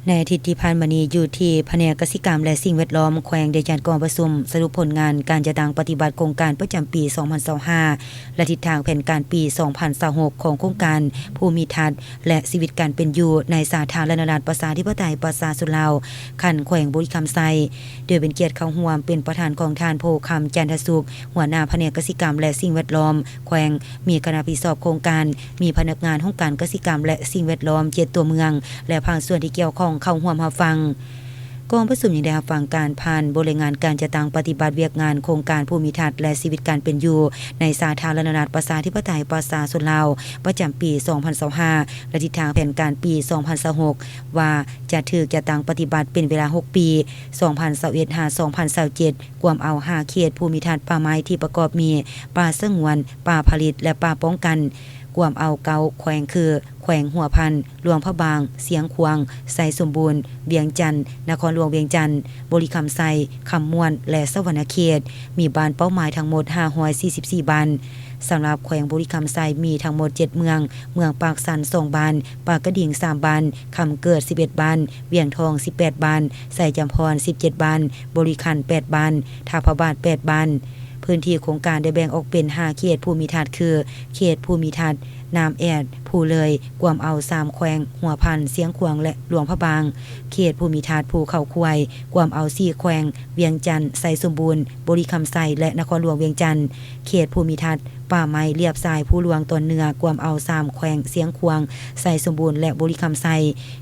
ในอาทิตย์ที่ผ่านมานี้อยู่ที่แผนกกสิกรรมและสิ่งแวดล้อมแขวงได้จัดกองประชุมสรุปผลงานการจัดตั้งปฏิบัติโครงการประจำปี 2025 และทิศทางแผนการปี 2026 ของโครงการภูมิทัศน์และชีวิตการเป็นอยู่ในสาธารณรัฐประชาธิปไตยประชาชนลาวคันแขวงบุรีคำไซโดยเป็นเกียรติเข้าร่วมเป็นประธานของท่านโพคำจันทสุขหัวหน้าแผนกกสิกรรมและสิ่งแวดล้อมแขวงมีคณะรับผิดชอบโครงการมีพนักงานองค์การกสิกรรมและสิ่งแวดล้อม7ตัวเมืองและภาคส่วนที่เกี่ยวข้องเข้าร่วมรับฟังกองประชุมยังได้รับฟังการผ่านบริงานการจัดตั้งปฏิบัติเวียกงานโครงการภูมิทัศน์และชีวิตการเป็นอยู่ในสาธารณรัฐประชาธิปไตยประชาชนลาวประจำปี 2025 และทิศทางแผนการปี 2026 ว่าจะถูกจัดตั้งปฏิบัติเป็นเวลา 6 ปี 2021-2027 กวมเอา 5 เขตภูมิทัศน์ป่าไม้ที่ประกอบมีป่าสงวนป่าผลิตและป่าป้องกันกวมเอาเกาแขวงคือแขวงหัวพันหลวงพระบางเสียงขวางไสสมบูรณ์เวียงจันทน์นครหลวงเวียงจันทน์บริคำไซคำม่วนและสวรรณเขตมีบ้านเป้าหมายทั้งหมด544บ้านสำหรับแขวงบุรีคำไซมีทั้งหมด7เมืองปากสัน2บ้านปากกระดิ่ง3บ้านคำเกิด11บ้านเวียงทอง18บ้านไสจำพร17บ้านบริคัน8บ้านท่าพระบาท8บ้านพื้นที่โครงการได้แบ่งออกเป็น5เขตภูมิทัศน์คือเขตภูมิทัศน์น้ำแอดผู้เลยกวมเอา3แขวงหัวพันเสียงขวางและหลวงพระบางเขตภูมิทัศน์ภูเขาควายกวมเอา4แขวงเวียงจันทน์ไสสมบูรณ์บริคำไซและนครหลวงเวียงจันทน์เขตภูมิทัศน์ป่าไม้เรียบทรายผู้หลวงตนเหนือกวมเอา3แขวงเสียงขวางไสสมบูรณ์และบริคำไซ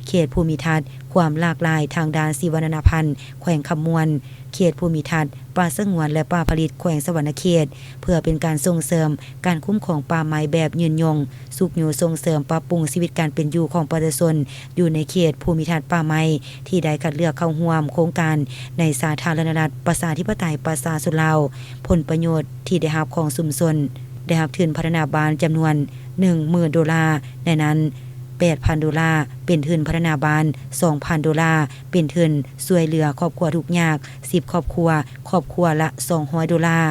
เขตภูมิทัศน์ความหลากหลายทางด้านชีวนาพันธุ์แขวงคำมวนเขตภูมิทัศน์ป่าสงวนและป่าผลิตแขวงสวรรณเขตเพื่อเป็นการส่งเสริมการคุ้มครองป่าไม้แบบยืนยงสุขอยู่ส่งเสริมปรับปรุงชีวิตการเป็นอยู่ของประชาชนอยู่ในเขตภูมิทัศน์ป่าไม้ที่ได้คัดเลือกเข้าร่วมโครงการในสาธารณรัฐประชาธิปไตยประชาชนลาวผลประโยชน์ที่ได้รับของชุมชนได้รับทุนพัฒนาบ้านจำนวน 10,000 ดอลลาร์ในนั้น8,000 ดอลลาร์เป็นทุนพัฒนาบ้าน 2,000 ดอลลาร์เป็นทุนช่วยเหลือครอบครัวทุกข์ยาก10ครอบครัวละ200 ดอลลาร์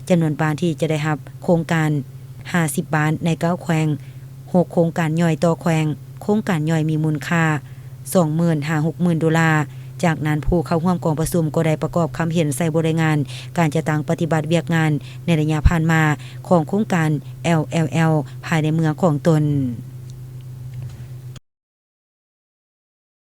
จำนวนบ้านที่จะได้รับโครงการ50บ้านใน9แขวง6โครงการย่อยต่อแขวงโครงการย่อยมีมูลค่า 20,000-60,000 ดอลลาร์จากนั้นผู้เข้าร่วมกองประชุมก็ได้ประกอบคำเห็นใส่บริงานการจัดตั้งปฏิบัติเวียกงานในระยะผ่านมาของโครงการ LLL ภายในเมืองของตน